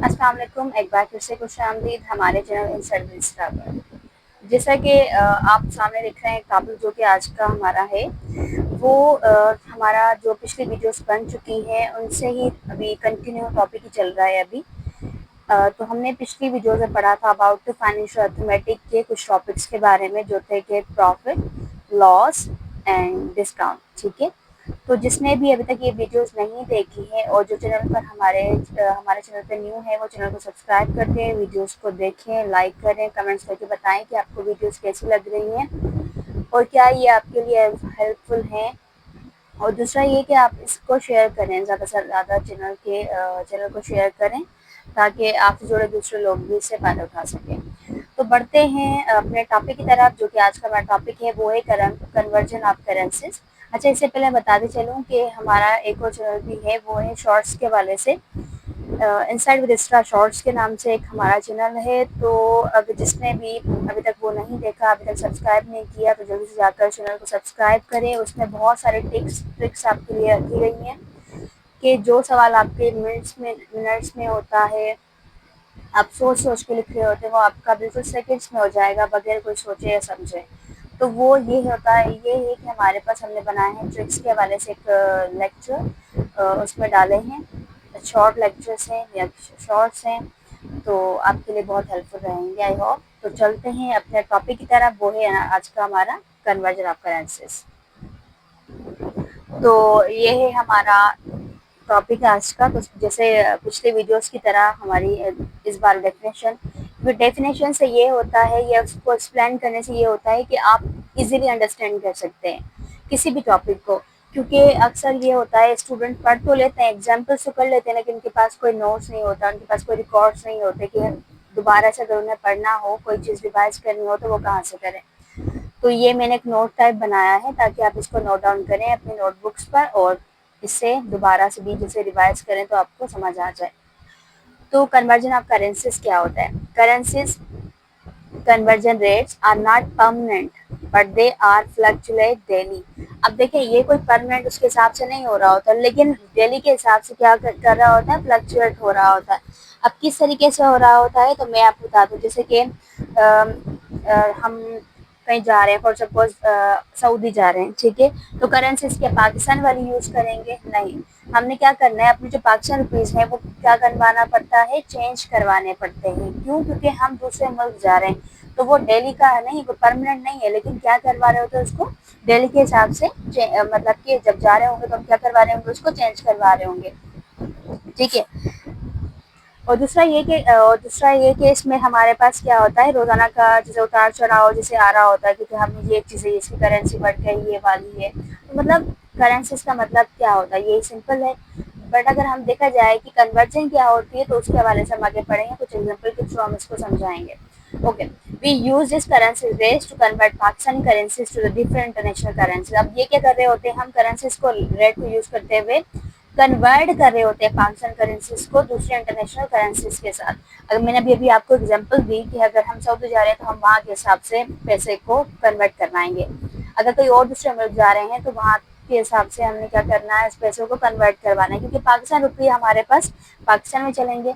अस्सलाम वालेकुम। एक बार फिर से खुशामदीद हमारे चैनल इनसाइड विस्टा पर। जैसा कि आप सामने देख रहे हैं टॉपिक जो कि आज का हमारा है वो हमारा जो पिछली वीडियोस बन चुकी हैं उनसे ही अभी कंटिन्यू टॉपिक ही चल रहा है अभी। तो हमने पिछली वीडियो में पढ़ा था अबाउट फाइनेंशियल अर्थमेटिक के कुछ टॉपिक्स के बारे में जो थे कि प्रॉफिट, लॉस एंड डिस्काउंट। ठीक है, तो जिसने भी अभी तक ये वीडियोस नहीं देखी है और जो चैनल पर हमारे चैनल पे न्यू है वो चैनल को सब्सक्राइब करके वीडियोस को देखें, लाइक करें, कमेंट्स करके बताएं कि आपको वीडियोस कैसी लग रही हैं और क्या ये आपके लिए हेल्पफुल हैं। और दूसरा ये कि आप इसको शेयर करें, ज़्यादा से ज़्यादा चैनल को शेयर करें ताकि आपसे जुड़े दूसरे लोग भी इससे फ़ायदा उठा सकें। तो बढ़ते हैं अपने टॉपिक की तरफ जो कि आज का हमारा टॉपिक है वो है कन्वर्जन ऑफ करेंसीज। अच्छा, इससे पहले बताते चलूँ कि हमारा एक और चैनल भी है वो है शॉर्ट्स के वाले से इनसाइड विद एक्स्ट्रा शॉर्ट्स के नाम से एक हमारा चैनल है। तो अगर जिसने भी अभी तक वो नहीं देखा, अभी तक सब्सक्राइब नहीं किया तो जल्दी से जाकर चैनल को सब्सक्राइब करें। उसमें बहुत सारे ट्रिक्स आपके लिए रखी गई हैं कि जो सवाल आपके मिनट्स में होता है, आप सोच सोच के लिख रहे होते हैं, वो आपका बिल्कुल सेकंड्स में हो जाएगा बगैर कोई सोचे या समझे। तो वो ये होता है, ये है कि हमारे पास हमने बनाए हैं ट्रिक्स के हवाले से एक लेक्चर उसमें डाले हैं। शॉर्ट लेक्चर्स हैं या शॉर्ट्स हैं, तो आपके लिए बहुत हेल्पफुल रहेंगे आई होप। तो चलते हैं अपने टॉपिक की तरफ, वो है आज का हमारा कन्वर्जन ऑफ करेंसीज। तो ये है हमारा टॉपिक है आज का। तो जैसे पिछले वीडियोस की तरह हमारी इस बार डेफिनेशन से ये होता है या उसको एक्सप्लेन करने से ये होता है कि आप इजीली अंडरस्टैंड कर सकते हैं किसी भी टॉपिक को। क्योंकि अक्सर ये होता है स्टूडेंट पढ़ तो लेते हैं, एग्जाम्पल्स तो कर लेते हैं, लेकिन उनके पास कोई नोट्स नहीं होता, उनके पास कोई रिकॉर्ड्स नहीं होते कि दोबारा से अगर उन्हें पढ़ना हो, कोई चीज़ रिवाइज करनी हो तो वो कहाँ से करें। तो ये मैंने एक नोट टाइप बनाया है ताकि आप इसको नोट डाउन करें अपने नोटबुक्स पर और इससे दोबारा से भी जैसे रिवाइज करें तो आपको समझ आ जाए। तो कन्वर्जन ऑफ करेंसीज क्या होता है? Currencies conversion rates are not permanent but they are fluctuate daily. अब देखिए, ये कोई परमानेंट उसके हिसाब से नहीं हो रहा होता, लेकिन डेली के हिसाब से क्या कर रहा होता है, फ्लक्चुएट हो रहा होता है। अब किस तरीके से हो रहा होता है तो मैं आपको बता दूं। जैसे कि हम कहीं जा रहे हैं, फॉर सपोज सऊदी जा रहे हैं, ठीक है, तो करेंसीज क्या पाकिस्तान वाली यूज करेंगे? नहीं, हमने क्या करना है, अपनी जो पाकिस्तान रुपीज है वो क्या करवाना पड़ता है, चेंज करवाने पड़ते हैं। क्यों? क्योंकि हम दूसरे मुल्क जा रहे हैं, तो वो डेली का है नहीं, वो परमानेंट नहीं है, लेकिन क्या करवा रहे होते हैं उसको डेली के हिसाब से मतलब कि जब जा रहे होंगे तो हम क्या करवा रहे होंगे, उसको चेंज करवा रहे होंगे। ठीक है। और दूसरा ये कि इसमें हमारे पास क्या होता है, रोजाना का जैसे उतार चढ़ाव जैसे आ रहा होता है, क्योंकि हमने ये चीज़ें, इसकी करेंसी बढ़ गई, ये वाली है, तो मतलब करेंसीज का मतलब क्या होता है, ये सिंपल है। बट अगर हम देखा जाए कि कन्वर्जन क्या होती है तो उसके हवाले से हम आगे पढ़ेंगे, कुछ एग्जाम्पल के थ्रू हम इसको समझाएंगे। Okay, we use this currency rates to convert Pakistani currencies to the different international currency. अब ये क्या कर रहे होते हैं, हम करेंसीज को रेट को यूज करते हुए कन्वर्ट कर रहे होते हैं पाकिस्तान करेंसीज को दूसरे इंटरनेशनल करेंसीज के साथ। अगर मैंने अभी आपको एग्जांपल दी कि अगर हम सऊदी जा रहे हैं तो हम वहाँ के हिसाब से पैसे को कन्वर्ट करवाएंगे, अगर कोई और दूसरे मुल्क जा रहे हैं तो वहाँ के हिसाब से हमने क्या करना है, इस पैसों को कन्वर्ट करवाना है, क्योंकि पाकिस्तान रुपये हमारे पास पाकिस्तान में चलेंगे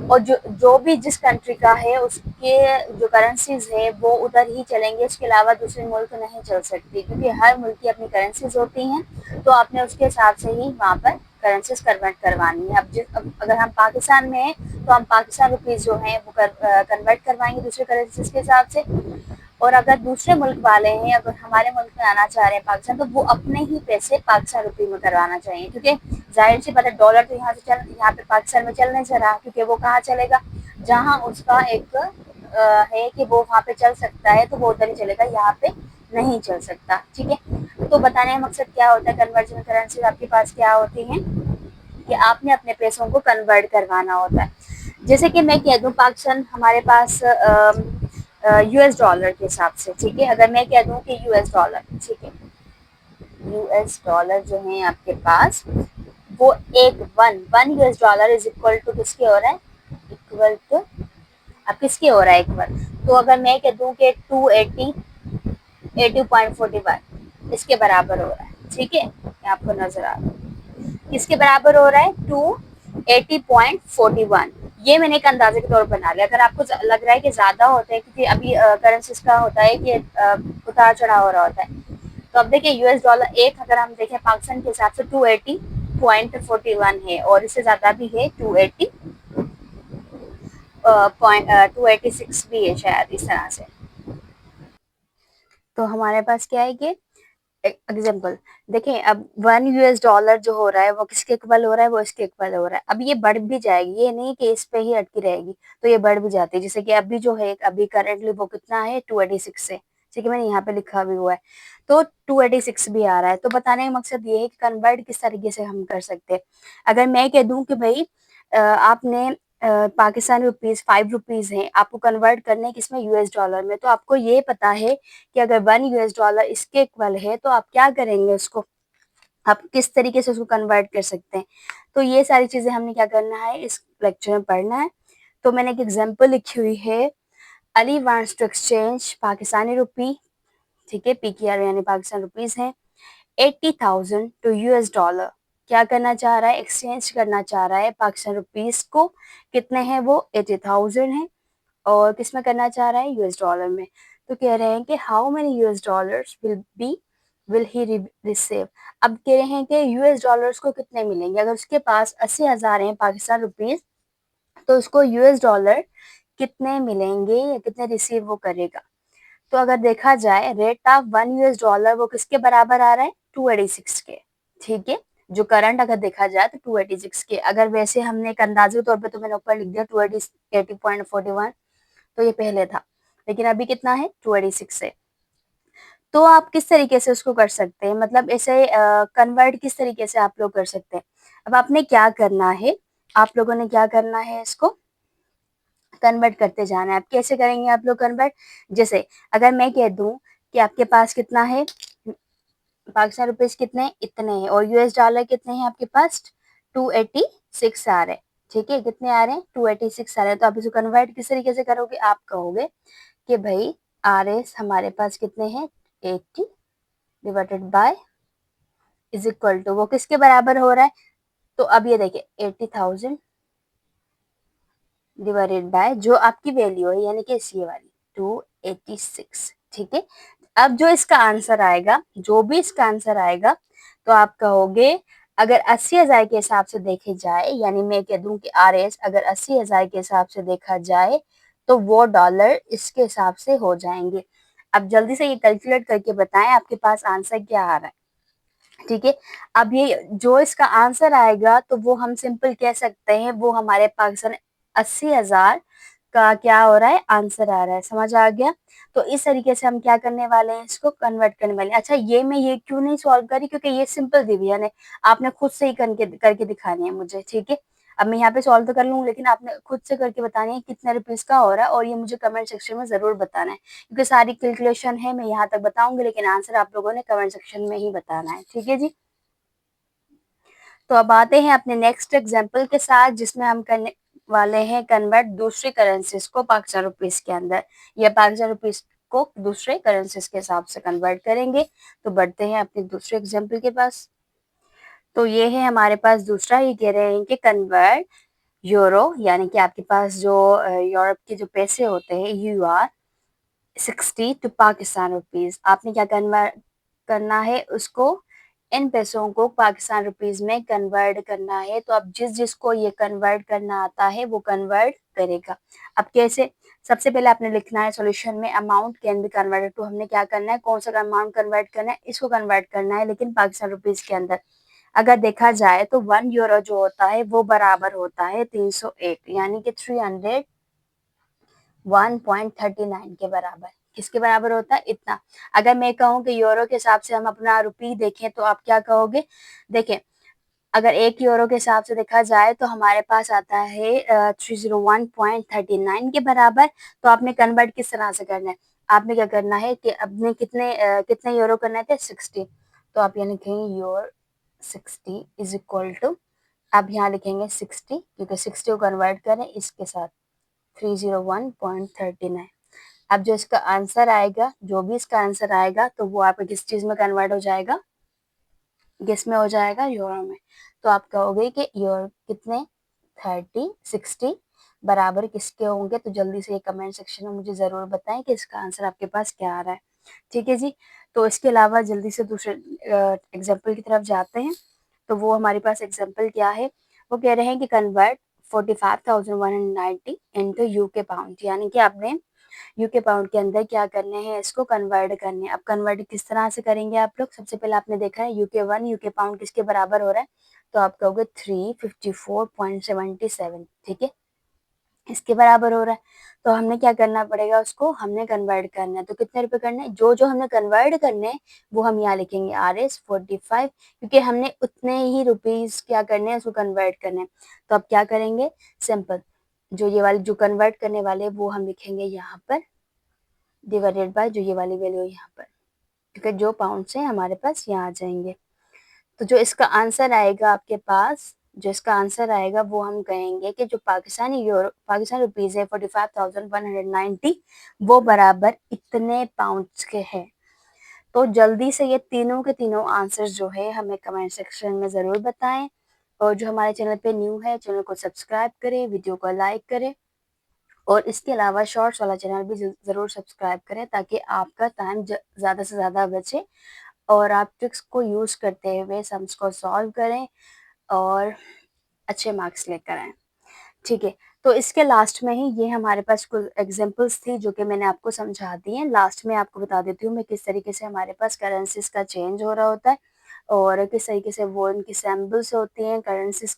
और जो भी जिस कंट्री का है उसके जो करेंसीज है वो उधर ही चलेंगे, उसके अलावा दूसरे मुल्क नहीं चल सकती, क्योंकि हर मुल्क की अपनी करेंसीज होती हैं। तो आपने उसके हिसाब से ही वहाँ पर करेंसीज कन्वर्ट करवानी है। अब अगर हम पाकिस्तान में हैं तो हम पाकिस्तान रुपीज जो हैं वो कन्वर्ट करवाएंगे दूसरे करेंसीज के हिसाब से। और अगर दूसरे मुल्क वाले हैं, अगर हमारे मुल्क में आना चाह रहे हैं पाकिस्तान, तो वो अपने ही पैसे पाकिस्तान रुपये में करवाना चाहिए, क्योंकि जाहिर सी बात है डॉलर तो यहाँ पे पाकिस्तान में चल नहीं रहा, क्योंकि वो कहाँ चलेगा, जहाँ उसका एक है कि वो वहाँ पे चल सकता है तो वो उधर ही चलेगा, यहाँ पे नहीं चल सकता। ठीक है, तो बताने का मकसद क्या होता है, कन्वर्जन करेंसी आपके पास क्या होती है कि आपने अपने पैसों को कन्वर्ट करवाना होता है। जैसे कि मैं कह दूं, पाकिस्तान हमारे पास यूएस डॉलर के हिसाब से, ठीक है, अगर मैं कह दूं कि यूएस डॉलर, ठीक है, यूएस डॉलर जो है आपके पास वो एक one US dollar is equal to किसके हो रहा है, इक्वल टू अब किसके हो रहा है इक्वल, तो अगर मैं कह दूं कि 280.41 इसके बराबर हो रहा है, ठीक है, आपको नजर आ रहा है किसके बराबर हो रहा है, 80.41। ये मैंने एक अंदाजे के तौर पर बना लिया। अगर आपको लग रहा है कि ज्यादा होता है, क्योंकि अभी करेंसीज का होता है कि उतार चढ़ाव हो रहा होता है, तो अब देखिए यूएस डॉलर एक, अगर हम देखें पाकिस्तान के हिसाब से 280.41 है, और इससे ज्यादा भी है, 286 भी है शायद, इस तरह से। तो हमारे पास क्या है कि एग्जाम्पल देखें, अब 1 US डॉलर जो हो रहा है वो किसके इक्वल हो रहा है, वो इसके इक्वल हो रहा है। अब ये बढ़ भी जाएगी, ये नहीं कि इस पे ही अटकी रहेगी, तो ये बढ़ भी जाती है। जैसे कि अभी जो है, अभी करेंटली वो कितना है, 286 है, ठीक है, मैंने यहाँ पे लिखा भी हुआ है, तो 286 भी आ रहा है। तो बताने का मकसद ये है कि कन्वर्ट किस तरीके से हम कर सकते हैं। अगर मैं कह दूं कि भाई आपने पाकिस्तानी रुपीज 5 रुपीज हैं, आपको कन्वर्ट करने किसमें, यूएस डॉलर में, तो आपको ये पता है कि अगर 1 US डॉलर इसके इक्वल है तो आप क्या करेंगे, उसको आप किस तरीके से उसको कन्वर्ट कर सकते हैं। तो ये सारी चीजें हमने क्या करना है, इस लेक्चर में पढ़ना है। तो मैंने एक एग्जांपल लिखी हुई है, Ali wants to exchange Pakistani rupee, ठीक है, पीकेआर यानी पाकिस्तान रुपीज है, 80,000 टू यूएस डॉलर। क्या करना चाह रहा है, एक्सचेंज करना चाह रहा है पाकिस्तान रुपीज को, कितने हैं वो, 80,000 है, और किस में करना चाह रहा है, यूएस डॉलर में। तो कह रहे हैं कि how many US dollars will he receive. अब कह रहे हैं कि यूएस डॉलर्स को कितने मिलेंगे, अगर उसके पास 80,000 हैं पाकिस्तान रुपीज, तो उसको यूएस डॉलर कितने मिलेंगे या कितने रिसीव वो करेगा। तो अगर देखा जाए, रेट ऑफ 1 US डॉलर वो किसके बराबर आ रहा है, 286 के, ठीक है, जो करंट अगर देखा जाए तो 286 के। अगर वैसे हमने एक अंदाजे के तौर पे, तो मैंने ऊपर लिख दिया 280.41, तो ये पहले था, लेकिन अभी कितना है, 286 है। तो आप किस तरीके से उसको कर सकते हैं, मतलब ऐसे कन्वर्ट किस तरीके से आप लोग कर सकते हैं। अब आपने क्या करना है, आप लोगों ने क्या करना है, इसको कन्वर्ट करते जाना है। आप कैसे करेंगे आप लोग कन्वर्ट, जैसे अगर मैं कह दूं कि आपके पास कितना है, पाकिस्तान रुपीज कितने, इतने हैं, और यूएस डॉलर कितने हैं आपके पास, 286 आ रहे हैं, ठीक है, कितने आ रहे हैं, 286 आ रहे हैं। तो आप इसको कन्वर्ट किस तरीके से करोगे, आप कहोगे कि भाई आर एस हमारे पास कितने हैं, 80 divided by is equal to, वो किसके बराबर हो रहा है, तो अब ये देखिए 80,000 डिवाइडेड बाय जो आपकी वैल्यू है, यानी कि सी वाली 286, ठीक है। अब जो इसका आंसर आएगा, जो भी इसका आंसर आएगा, तो आप कहोगे, अगर 80,000 के हिसाब से देखे जाए, यानी मैं कह दूं कि आर एस अगर 80,000 के हिसाब से देखा जाए, तो वो डॉलर इसके हिसाब से हो जाएंगे। अब जल्दी से ये कैलकुलेट करके बताएं आपके पास आंसर क्या आ रहा है, ठीक है। अब ये जो इसका आंसर आएगा, तो वो हम सिंपल कह सकते हैं, वो हमारे पाकिस्तान 80,000 का क्या हो रहा है, आंसर आ रहा है, समझ आ गया। तो इस तरीके से हम क्या करने वाले हैं, इसको कन्वर्ट करने वाले हैं। अच्छा, ये मैं ये क्यों नहीं सॉल्व करी, क्योंकि ये सिंपल डिवीजन है, आपने खुद से ही करके दिखानी है मुझे, ठीक है। अब मैं यहाँ पे सॉल्व तो कर लूंगी, लेकिन आपने खुद से करके बतानी है कितने रुपीज का हो रहा है, और ये मुझे कमेंट सेक्शन में जरूर बताना है, क्योंकि सारी कैलकुलेशन है मैं यहाँ तक बताऊंगी, लेकिन आंसर आप लोगों ने कमेंट सेक्शन में ही बताना है, ठीक है जी। तो अब आते हैं अपने नेक्स्ट एग्जाम्पल के साथ, जिसमें हम करने वाले हैं कन्वर्ट दूसरी करेंसीज को पाकिस्तान रुपीज के अंदर, या पाकिस्तान रुपीज को दूसरे करेंसीज के हिसाब से कन्वर्ट करेंगे। तो बढ़ते हैं अपने दूसरे एग्जाम्पल के पास। तो ये है हमारे पास दूसरा, ही कह रहे हैं कि कन्वर्ट यूरो, यानी कि आपके पास जो यूरोप के जो पैसे होते हैं, UR60 टू पाकिस्तान रुपीज, आपने क्या कन्वर्ट करना है, उसको इन पैसों को पाकिस्तान रुपीज में कन्वर्ट करना है। तो अब जिस जिसको ये कन्वर्ट करना आता है वो कन्वर्ट करेगा। अब कैसे, सबसे पहले आपने लिखना है सॉल्यूशन में, amount can be converted to, हमने क्या करना है, कौन सा अमाउंट कन्वर्ट करना है, इसको कन्वर्ट करना है, लेकिन पाकिस्तान रुपीज के अंदर। अगर देखा जाए तो 1 यूरो जो होता है वो बराबर होता है 301, यानी कि 301.39 के बराबर। किसके बराबर होता है, इतना। अगर मैं कहूँ कि यूरो के हिसाब से हम अपना रुपी देखें, तो आप क्या कहोगे, देखें, अगर 1 यूरो के हिसाब से देखा जाए तो हमारे पास आता है 301.39 के बराबर। तो आपने कन्वर्ट किस तरह से करना है, आपने क्या करना है कि अपने कितने यूरो करने थे, 60। तो आप यहाँ लिखेंगे योर 60 इज इक्वल टू, आप यहाँ लिखेंगे 60, क्योंकि 60 को कन्वर्ट करें इसके साथ 301.39। अब जो इसका आंसर आएगा, जो भी इसका आंसर आएगा, तो वो आपका किस चीज में कन्वर्ट हो जाएगा, किस में हो जाएगा, यूरो में। तो आप कहोगे कि यूरो कितने 30, 60 बराबर किसके होंगे? तो जल्दी से ये कमेंट सेक्शन में मुझे ज़रूर बताएं कि इसका आंसर आपके पास क्या आ रहा है। ठीक है जी। तो इसके अलावा जल्दी से दूसरे एग्जाम्पल की तरफ जाते हैं। तो वो हमारे पास एग्जाम्पल क्या है? वो कह रहे हैं कि कन्वर्ट 45,190 इंटू यूके पाउंड, यानी कि आपने यूके पाउंड के अंदर क्या करने हैं, इसको कन्वर्ट करने हैं। अब कन्वर्ट किस तरह से करेंगे आप लोग? सबसे पहले आपने देखा है यूके यूके पाउंड किसके बराबर हो रहा है, तो आप कहोगे 354.77, ठीक है, इसके बराबर हो रहा है। तो हमने क्या करना पड़ेगा, उसको हमने कन्वर्ट करना है। तो कितने रुपए करने हैं, जो जो हमने कन्वर्ट करने हैं वो हम यहाँ लिखेंगे RS 45, क्योंकि हमने उतने ही रुपीज क्या करने हैं, उसको कन्वर्ट करने हैं। तो अब क्या करेंगे, सिंपल, जो ये वाले जो कन्वर्ट करने वाले वो हम लिखेंगे यहाँ पर डिवाइडेड बाय जो ये वाली वैल्यू है यहाँ पर, क्योंकि जो पाउंड से हमारे पास यहाँ आ जाएंगे। तो जो इसका आंसर आएगा आपके पास, जो इसका आंसर आएगा वो हम कहेंगे कि जो पाकिस्तानी रुपीज है 45,190 वो बराबर इतने पाउंड्स के हैं। तो जल्दी से ये तीनों के तीनों आंसर जो है हमें कमेंट सेक्शन में ज़रूर बताएं। और जो हमारे चैनल पे न्यू है, चैनल को सब्सक्राइब करें, वीडियो को लाइक करें, और इसके अलावा शॉर्ट्स वाला चैनल भी ज़रूर सब्सक्राइब करें, ताकि आपका टाइम ज़्यादा से ज़्यादा बचे और आप ट्रिक्स को यूज़ करते हुए सम्स को सॉल्व करें और अच्छे मार्क्स लेकर आएँ। ठीक है, तो इसके लास्ट में ही ये हमारे पास कुछ एग्जांपल्स थी जो कि मैंने आपको समझा दी हैं। लास्ट में आपको बता देती हूँ मैं किस तरीके से हमारे पास करेंसीज़ का चेंज हो रहा होता है और किस तरीके से वो इनकी सिंबल्स होती हैं, करेंसीज़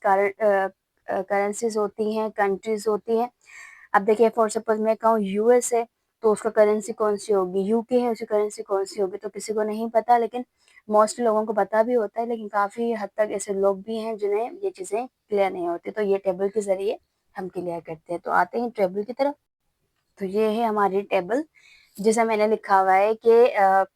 होती हैं, कंट्रीज़ होती हैं। अब देखिए फॉर सपोज मैं कहूँ यूएस है, तो उसका करेंसी कौन सी होगी, यूके है उसकी करेंसी कौन सी होगी, तो किसी को नहीं पता, लेकिन मोस्ट लोगों को पता भी होता है, लेकिन काफ़ी हद तक ऐसे लोग भी हैं जिन्हें ये चीज़ें क्लियर नहीं होती। तो ये टेबल के ज़रिए हम क्लियर करते हैं। तो आते हैं टेबल की तरफ। तो ये है हमारी टेबल, जिसे मैंने लिखा हुआ है कि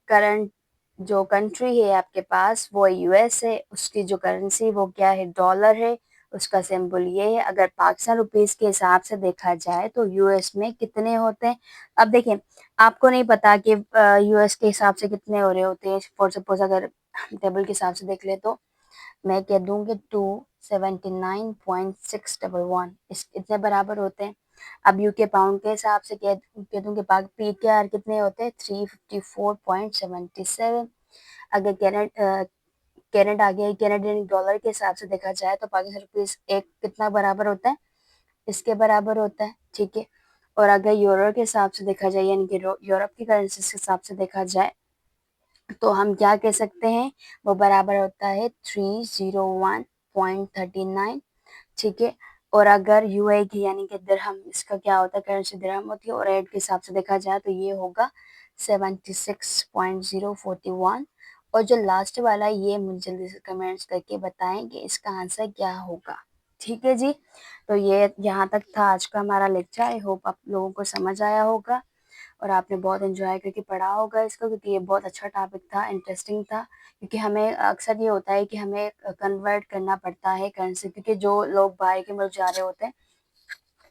करंट जो कंट्री है आपके पास वो यूएस है, उसकी जो करेंसी वो क्या है, डॉलर है, उसका सिंबल ये है। अगर पाकिस्तान रुपीस के हिसाब से देखा जाए तो यूएस में कितने होते हैं। अब देखिए आपको नहीं पता कि यूएस के हिसाब से कितने हो रहे होते हैं। फॉर सपोज अगर टेबल के हिसाब से देख ले तो मैं कह दूंगी 279.611 इस इतने बराबर होते हैं। अब यूके पाउंड के हिसाब से कह दूंगी पीकेआर कितने होते हैं, 354.77। अगर कैनेडा आ गया, कैनेडियन डॉलर के हिसाब से देखा जाए तो पाकिस्तान रुपीस एक कितना बराबर होता है, इसके बराबर होता है, ठीक है। और अगर यूरो के हिसाब से देखा जाए, यानी कि यूरोप की करेंसी के हिसाब से देखा जाए, तो हम क्या कह सकते हैं, वो बराबर होता है 301.39, ठीक है। और अगर यूए की यानी कि दिरहम, इसका क्या होता है, करेंसी दिरहम होती है, और रेट के हिसाब से देखा जाए तो ये होगा 76.041। और जो लास्ट वाला ये मुझे जल्दी से कमेंट्स करके बताएं कि इसका आंसर क्या होगा। ठीक है जी। तो ये यहाँ तक था आज का हमारा लेक्चर। आई होप आप लोगों को समझ आया होगा और आपने बहुत एंजॉय करके पढ़ा होगा इसको, क्योंकि ये बहुत अच्छा टॉपिक था, इंटरेस्टिंग था। क्योंकि हमें अक्सर ये होता है कि हमें कन्वर्ट करना पड़ता है करेंसी, क्योंकि जो लोग बाहर के मुल्क जा रहे होते हैं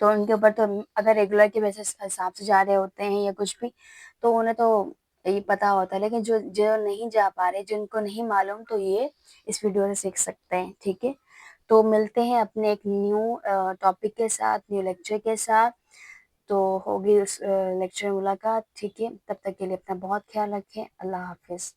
तो उनके ऊपर तो अगर रेगुलर के वैसे हिसाब से जा रहे होते हैं या कुछ भी, तो उन्हें तो ये पता होता है। लेकिन जो जो नहीं जा पा रहे, जिनको नहीं मालूम, तो ये इस वीडियो से सीख सकते हैं। ठीक है, तो मिलते हैं अपने एक न्यू टॉपिक के साथ, न्यू लेक्चर के साथ। तो होगी उस लेक्चर में मुलाकात। ठीक है, तब तक के लिए अपना बहुत ख्याल रखें। अल्लाह हाफिज़।